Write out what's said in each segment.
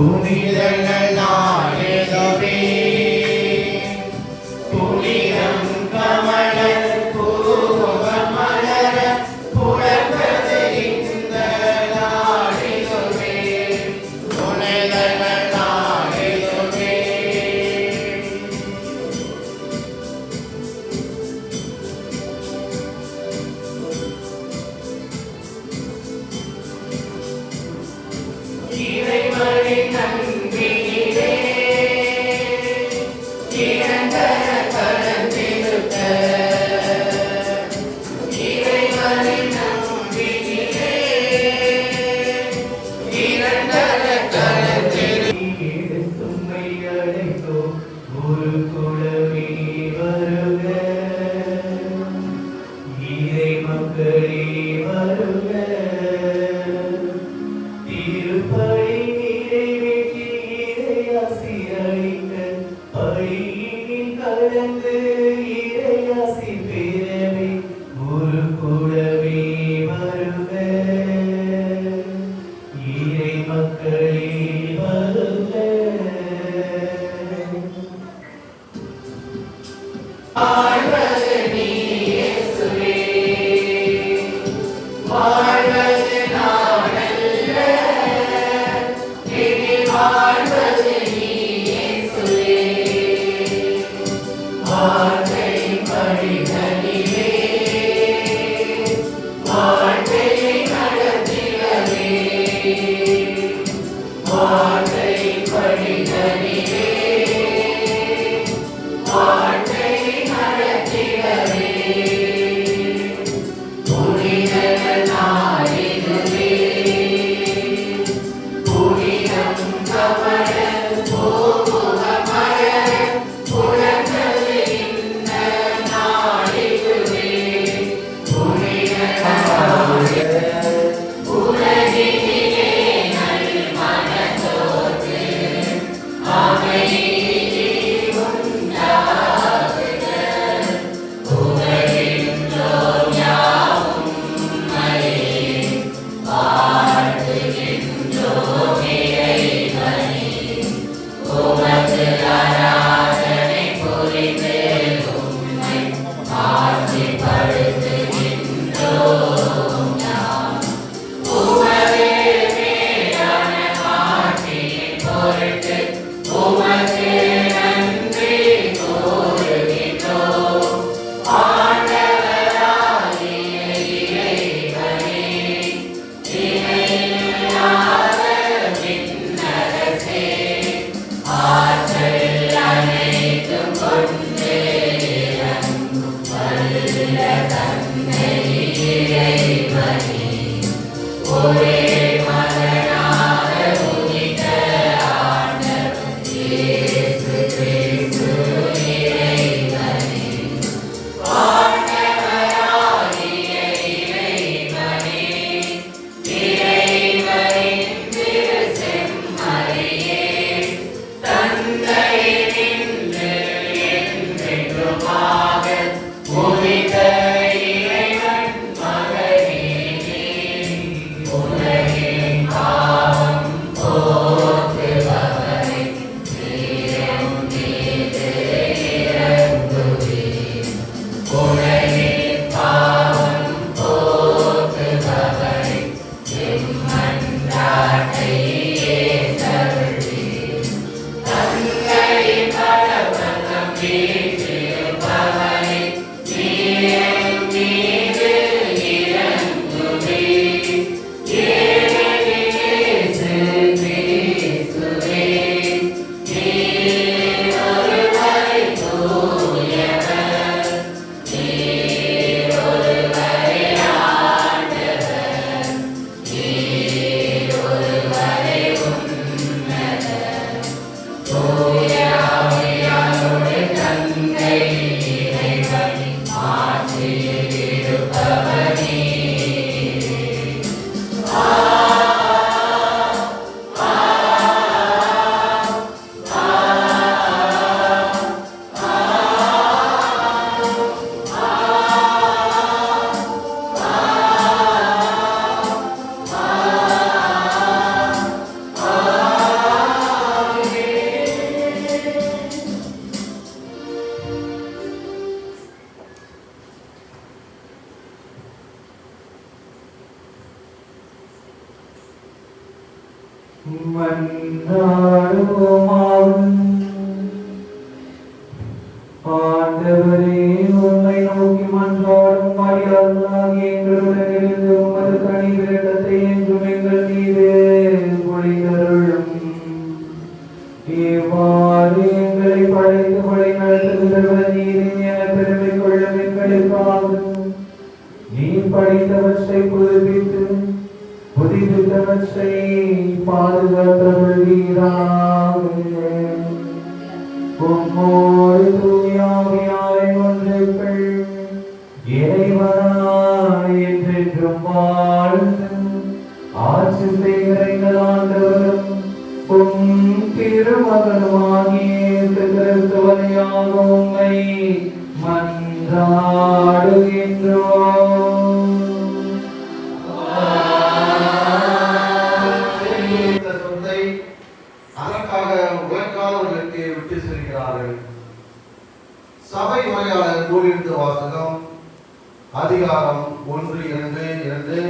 புனிதங்கள் நாளெதுவே புனிதம் கமல பூமுகம் மலர புலர்ந்தது இந்த நாளெதுவே புனிதங்கள் நாளெதுவே இறைவனின் அன்பினிலே நிரந்தர கலந்திருக்க இறைவனின் அன்பினிலே நிரந்தர கலந்திருக்க தும்மை அழைத்தோ ஒரு குலமே வருக இறை மக்களே வருக திருப்பலி நிறைவேற்றி இறையாசி அளிக்க பலியினில் கலந்து இறையாசி பெறவே ஒரு குலமே வருக இறை மக்களே வருக வாழ்வது நீ இயேசுவே வாழ்வது நானல்ல இனி வாழ்வது நீ இயேசுவே வாழ்க்கை படிகளிலே வாழ்க்கையை நடத்திடவே வாழ்க்கை படிகளிலே வாழ்க்கையை நடத்திடவே புனிதர்கள் நாளிதுவே புனிதம் கமல பூமுகம் மலர புலர்ந்தது இந்த நாளிதுவே புனிதர்கள் உலகினிலே நல்மனத்தோர்க்கு அமைதி உண்டாகுக புகழின்றோம் யாவும் உம்மையே வாழ்த்துகின்றோம் இறைவனே உமக்கு ஆராதனை புரிந்து உம்மை ஆட்சிப்படுத்துகின்றோம் நாம் உமது மேலான ஆட்சியின் பொருட்டு உமக்கு நன்றி கூறுகின்றோம் ஆண்டவராகிய இறைவனே இணையில்லாத விண்ணரசே ஆற்றல் அனைத்தும் கொண்டு இறங்கும் வல்ல தந்தை இறைவனே ஒரே மகனாக உதித்த ஆண்டவர் இயேசு கிறிஸ்து இறைவனே ஆண்டவராகிய இறைவனே இறைவனின் திரு செம்மறியே தந்தையினின்று என்றென்றுமாக உதித்த இறைவன் மகனே நீ உலகின் ஆண்டவரே, உம்மை நோக்கி மன்றாடும் அடியார்களாகிய எங்களுடனிருந்து உமது கனிவிரக்கத்தை என்றும் எங்கள் மீது பொழிந்தருளும். இவ்வாறு எங்களை படைத்து வழி நடத்துகிறவர் நீரே என பெருமை கொள்ளும் எங்களுக்காக நீ படைத்தவற்றை புதுப்பித்து புதுப்பித்தவற்றை பாதுகாத்தருள்வீராக. உம்மோடு தூயாவியாரை ஒன்றுக்கள் இறைவனாய் என்றென்றும் வாழ்ந்து ஆட்சி செய்கிற எங்கள் ஆண்டவரும் உம் திருமகனுமாகிய கிறிஸ்துவனையாக உம்மை மன்றாடுகின்றோம். அதற்காக உழைக்காதவர்களுக்கு விட்டு செல்கிறார்கள். சபை உரையாளர் கூறியிருந்த வாசகம் அதிகாரம் 1:2-21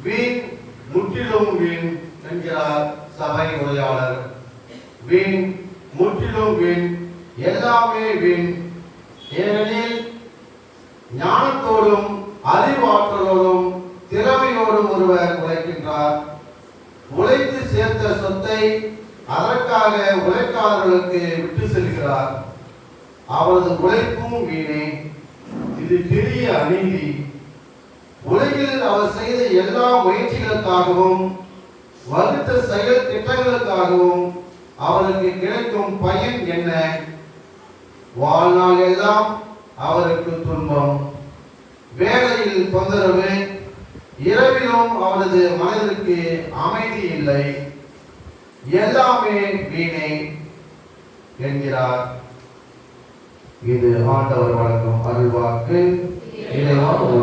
வீண் முற்றிலும் வீண் என்கிறார் சபை உரையாளர். வீண் முற்றிலும் வீண், எல்லாமே வீண். ஏனெனில் ஞானத்தோடும் அறிவாற்றலோடும் திறமையோடும் ஒருவர் உழைக்கின்றார். உழைத்து சேர்த்த சொத்தை அதற்காக உழைக்காதவர்களுக்கு விட்டு செல்கிறார். அவரது உழைப்பும் வீணே. இது பெரிய அநீதி. உலகில் அவர் செய்த எல்லா முயற்சிகளுக்காகவும் வகுத்த செயல் திட்டங்களுக்காகவும் அவருக்கு கிடைக்கும் பயன் என்ன? வாழ்நாள் எல்லாம் அவருக்கு துன்பம், வேலையில் தொந்தரவு, இரவிலும் அவரது மனதிற்கு அமைதி இல்லை. எல்லாமே வீணே என்கிறார். இது ஆண்டவர் வழங்கும் அருள்வாக்கு. இறைவா ஒரு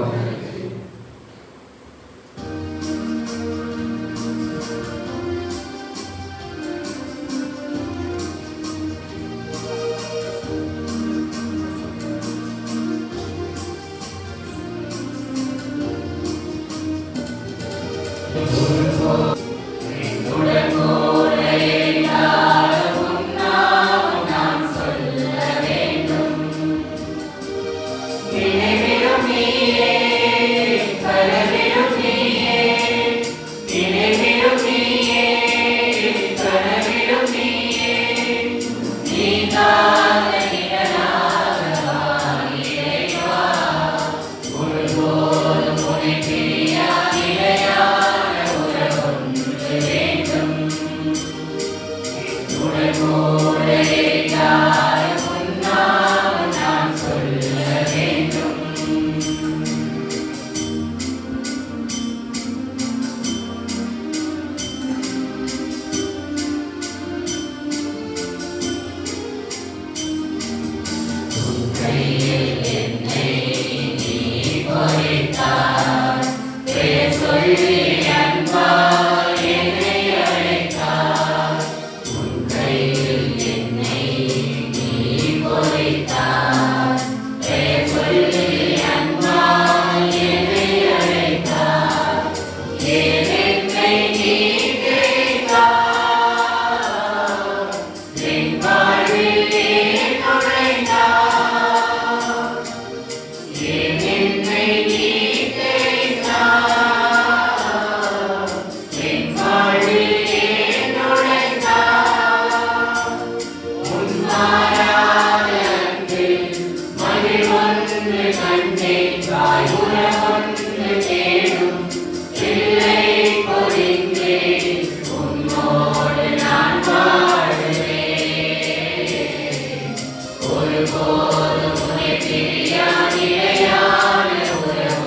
போதும் உன்னை பிரியா நிலையான உறவு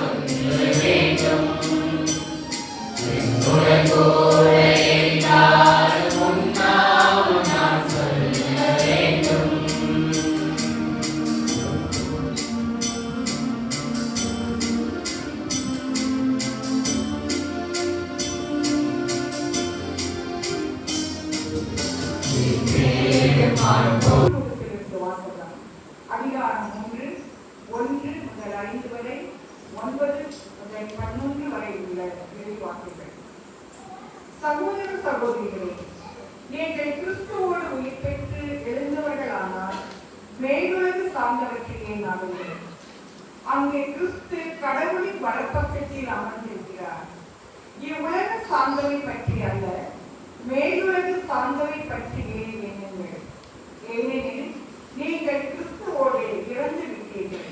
9 முதல் 11 வரை உள்ள இறைவாக்குகள். சகோதர சகோதரிகளே, நீங்கள் கிறிஸ்துவோடு உயிர் பெற்று எழுந்தவர்களானால் மேலுலகு சார்ந்தவற்றிலே நாடுங்கள். அங்கே கிறிஸ்து கடவுளின் வலப்பக்கத்தில் அமர்ந்திருக்கிறார். இவ்வுலக சார்ந்தவை பற்றி அல்ல, மேலுலகு சார்ந்தவை பற்றியே எண்ணுங்கள். ஏனெனில் நீங்கள் கிறிஸ்துவோடு இறந்து விட்டீர்கள்.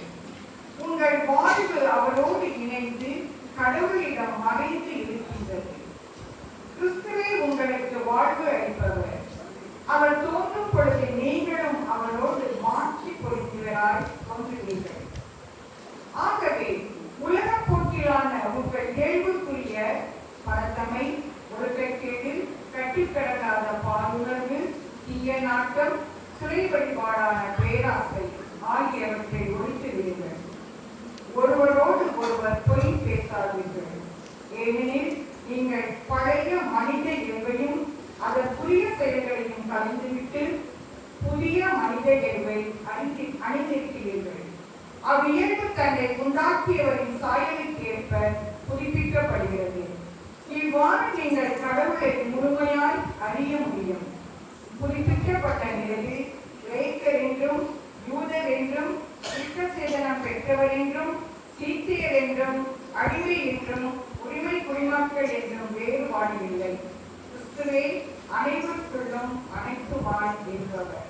உங்கள் வாழ்வு அவரோடு இணைந்து கடவுளிடம் மறைந்து இருக்கின்றது. கிறிஸ்துவே உங்களுக்கு வாழ்வு அளிப்பவர். அவர் தோன்றும் பொழுது நீங்களும் அவரோடு மாற்றி பொருந்தியவராய் தோன்றுவீர்கள். ஆகவே உலக போக்கிலான உங்கள் இயல்புக்குரிய பழக்கமை, ஒழுக்கக்கேடு, கட்டிக்கடங்காத பாலுணர்வு, தீய நாட்டம், சிறை வழிபாடான பேராசை ஆகியவற்றை ஒழித்துவிடுங்கள். ஒருவரோடு ஒருவர் பொய் பேசாதீர்கள். ஏனெனில் நீங்கள் பழைய மனித இயல்பையும் அதற்குரிய செயல்களையும் கலந்துவிட்டு புதிய மனித இயல்பை அணிந்திருக்கிறீர்கள். அவ்வியல்பு தன்னை உண்டாக்கியவரின் சாயலுக்கேற்ப புதுப்பிக்கப்படுகிறது. இவ்வாறு நீங்கள் கடவுளை முழுமையாய் அறிய முடியும். புதுப்பிக்கப்பட்ட நிலையில் கிரேக்கர் என்றும் யூதர் என்றும் சேதனம் பெற்றவர் என்றும் சீக்கியர் என்றும் அடிமை என்றும் உரிமை குடிமக்கள் என்றும் வேறுபாடில்லை. கிறிஸ்துவே அனைவருக்குள்ளும் அனைத்துமாய் இருப்பவர்.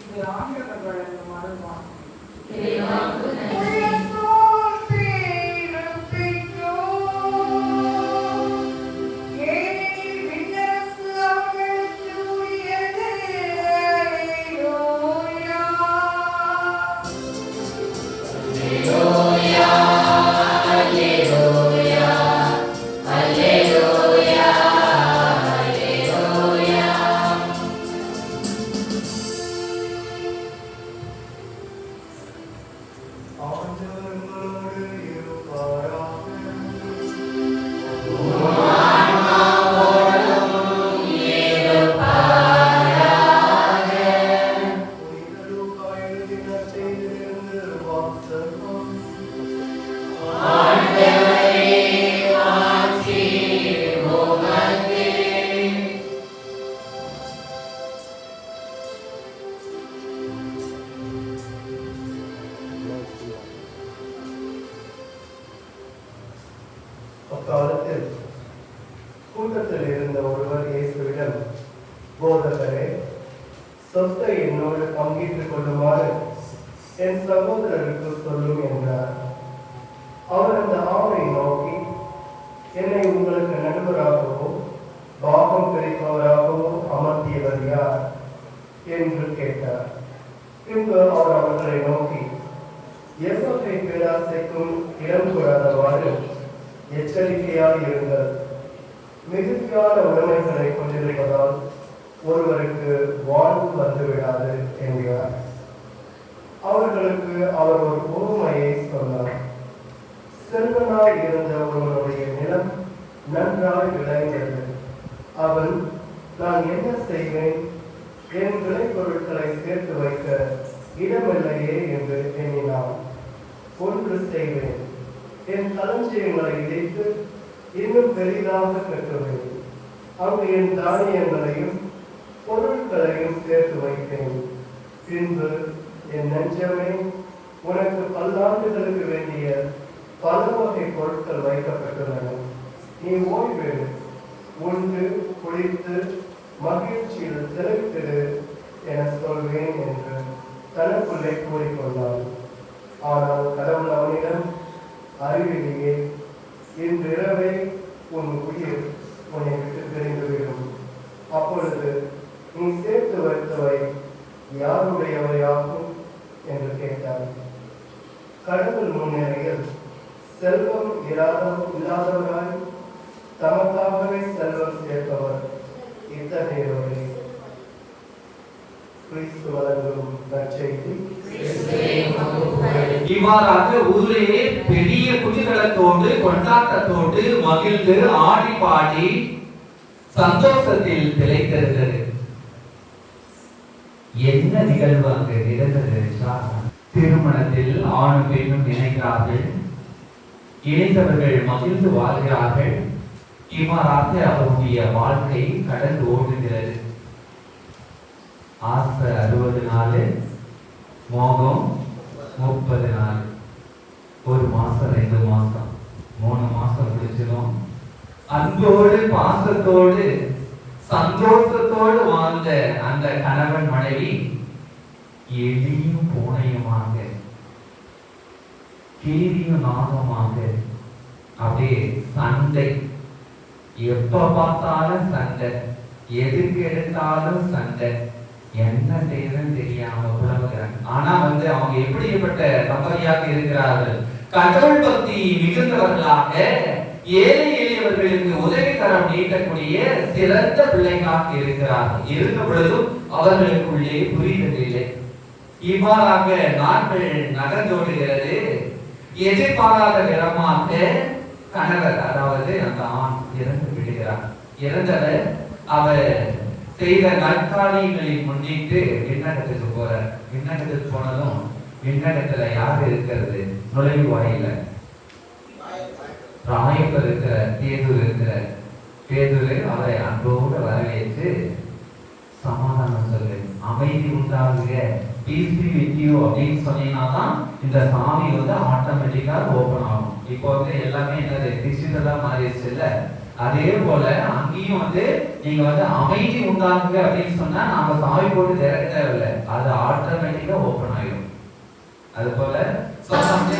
இது ஆண்டவர் வழங்கும் அருள்வாக்கு. அக்காலத்தில் கூட்டத்தில் இருந்த ஒருவர் இயேசுவிடம், போதகரே, சொத்தை என்னோடு பங்கிட்டுக் கொள்ளுமாறு என் சகோதரருக்கு சொல்லும் என்றார். அவர் அந்த ஆணை நோக்கி, என்னை உங்களுக்கு நண்பராகவோ பாகம் பிரிப்பவராகவோ அமர்த்தியவர் யார் என்று கேட்டார். பின்பு அவர் அவர்களை நோக்கி, எவ்வகை பேராசைக்கும் இடம் கொடாதவாறு எச்சரிக்கையாக இருங்கள். மிகுதியான உடைமைகளை கொண்டிருப்பதால் ஒருவருக்கு வாழ்வு வந்துவிடாது என்கிறார். அவர்களுக்கு அவர் ஒரு உவமையை சொன்னார். செல்வனாய் இருந்த ஒருவனுடைய நிலம் நன்றாய் விளைந்தது. அவன், நான் என்ன செய்வேன், என் விளைபொருட்களை சேர்த்து வைக்க இடமில்லையே என்று எண்ணினான். ஒன்று செய்வேன், என் களஞ்சியங்களை இணைத்து இன்னும் பெரிதாக கட்டுவேன். அங்கு என் தானியங்களையும் பொருட்களையும் சேர்த்து வைத்தேன். பின்பு என் நெஞ்சமே, உனக்கு பல்லாண்டுகளுக்கு வேண்டிய பல வகை பொருட்கள் வைக்கப்பட்டுள்ளன. நீ ஓய்வெடு, உண்டு குளித்து மகிழ்ச்சியில் திளைத்திடு என சொல்வேன் என்று தனக்குள்ளே கூறிக்கொண்டான். ஆனால் கடவுள் அவனிடம், அறிவிலேயே, இன்றிரவே உன் உயிர் உன்னை விட்டு பிரிந்துவிடும். அப்பொழுது நீ சேர்த்து வைத்தவை யாருடையவையாகும் என்று கேட்டார். கடவுள் முன்னிலையில் செல்வம் இல்லாதவராய் தமக்காகவே செல்வம் சேர்ப்பவர் இத்தகையோரே. கிறிஸ்து வழங்கும் நற்செய்தி. இவ்வாறாக ஊரே பெரிய குதூகலத்தோடு கொண்டாட்டத்தோடு மகிழ்ந்து ஆடி பாடி சந்தோஷத்தில் திளைத்திருந்தது. என்ன நிகழ்வு அங்கு நடந்தது என்றால், திருமணத்தில் ஆணும் பெண்ணும் இணைகிறார்கள். இணைந்தவர்கள் மகிழ்ந்து வாழ்கிறார்கள். இவ்வாறாக அவருடைய வாழ்க்கை கடந்து ஓடுகிறது. ஆசை 60 நாள், மோகம் 30 நாள், 1 மாசம் 2 மாசம் 3 மாசம் பிடிச்சிடும். அன்போடு பாசத்தோடு சந்தோஷத்தோடு வாழ்ந்த அந்த கணவன் மனைவி எலியும் பூனையுமாக, கீரியும் நாகமாக அப்படியே சண்டை. எப்ப பார்த்தாலும் சண்டை, எதுக்கு எடுத்தாலும் சண்டை. என்ன செய்யறதுன்னு தெரியாம புலம்புகிறாங்க. ஆனா அவங்க எப்படிப்பட்ட தம்பதியாக இருக்கிறார்கள்? கடவுள் பக்தி மிகுந்தவர்களாக, ஏழை எளியவர்களுக்கு உதவிக்கரம் நீட்டக்கூடிய சிறந்த பிள்ளைகளாக இருக்கிறார்கள். இருந்த பொழுதும் அவர்களுக்குள்ளே புரிதல் இல்லை. இவ்வாறாக நாட்கள் நகர்ந்தோடுகிறது. எதிர்பாராத விதமாக கணவர், அதாவது அந்த ஆண் இறந்து விடுகிறார். இறந்தவர் அவர் செய்த நற்காரியங்களை முன்னிட்டு விண்ணகத்துக்கு போறார். விண்ணகத்துக்கு போனதும் விண்ணகத்துல யாரு இருக்கிறது? நுழைவு வாயில ராயப்பர் இருக்கிற, பேதுரு இருக்கிற. பேதுரு அவரை அன்போடு வரவேற்று சமாதானம் சொல்லு, அமைதி உண்டாகுக, பீஸ் பி வித் யூ அப்படின்னு சொன்னீங்கன்னா தான் இந்த சாமி ஆட்டோமேட்டிக்கா ஓபன் ஆகும். இப்போ எல்லாமே என்னது டிஜிட்டலா மாறிடுச்சு இல்ல? அதே போல அங்கேயும் நீங்க அமைதி உண்டாகுங்க அப்படின்னு சொன்னா நாம சாமி போட்டு திறக்க தேவையில்லை, அது ஆட்டோமேட்டிக்கா ஓபன் ஆயிடும். அது போல சொல்லாமே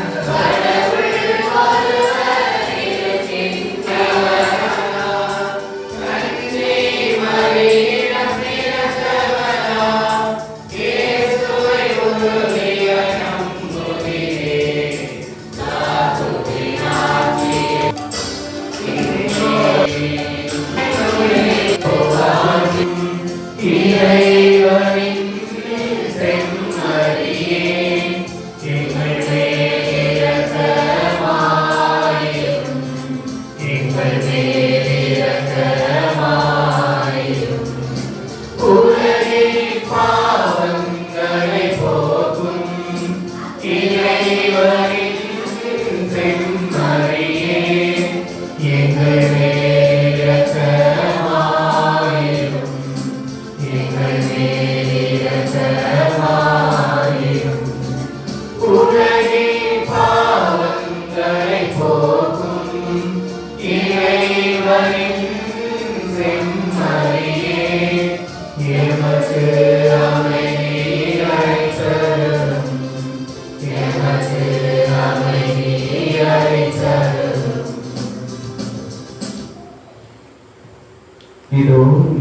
இதோ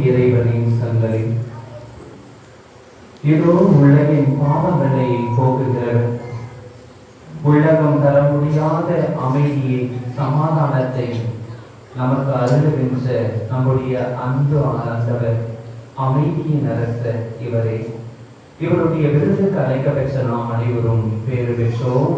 இறைவனின் சங்கரை, இதோ உலகின் பாவங்களை போக்குகிறவர், உலகம் தர முடியாத அமைதியை, சமாதானத்தை நமக்கு அருளுகின்ற நம்முடைய அன்பு ஆனந்தவர், அமைதியின் அரசர் இவரே. இவருடைய விருதுக்கு அழைக்க பெற்ற நாம் அனைவரும் பேறு பெற்றோம்.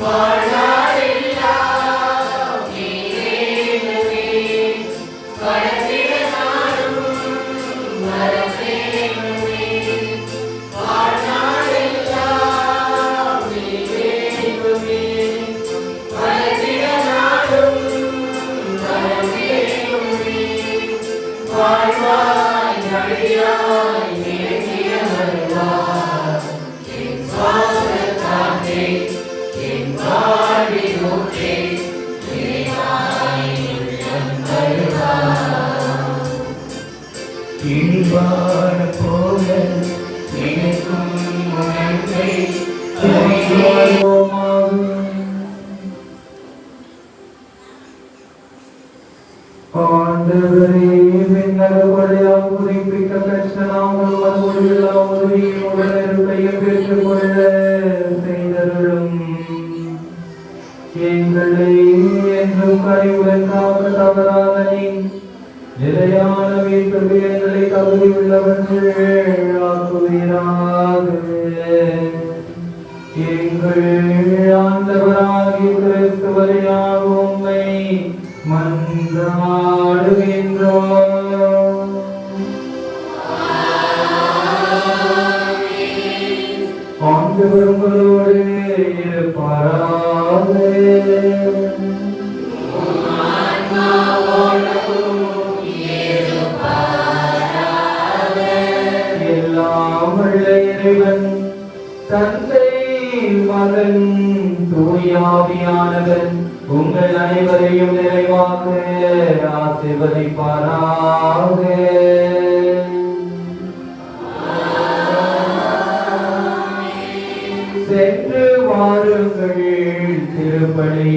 வாழ்நாளெல்லாம் ஆண்டவரே விண்ணகப்படையால் புதுப்பிக்க பெற்ற நாங்கள் மறுபடியெல்லாம் உதவியும் உடனிருப்பையும் பெற்றுக்கொள்ள செய்தருளும். எங்களை என்றும் கரைவுடன் காக்க தவறாத நீ நிலையான மீட்புக்கு எங்களை தகுதி உள்ளவர்கள் ஆக்குவீராக. எங்கள் ஆண்டவராகிய கிறிஸ்து வழியாக உம்மை மன்றாடுகின்றோம். ஆண்டவர் உங்களோடு இருப்பாராக. எல்லாம் வல்ல இறைவன் தந்தை மகன் தூயாவியானவர் உங்கள் அனைவரையும் நிறைவாக ஆசீர்வதிப்பாராக. சென்று வாருங்கள், திருப்பலி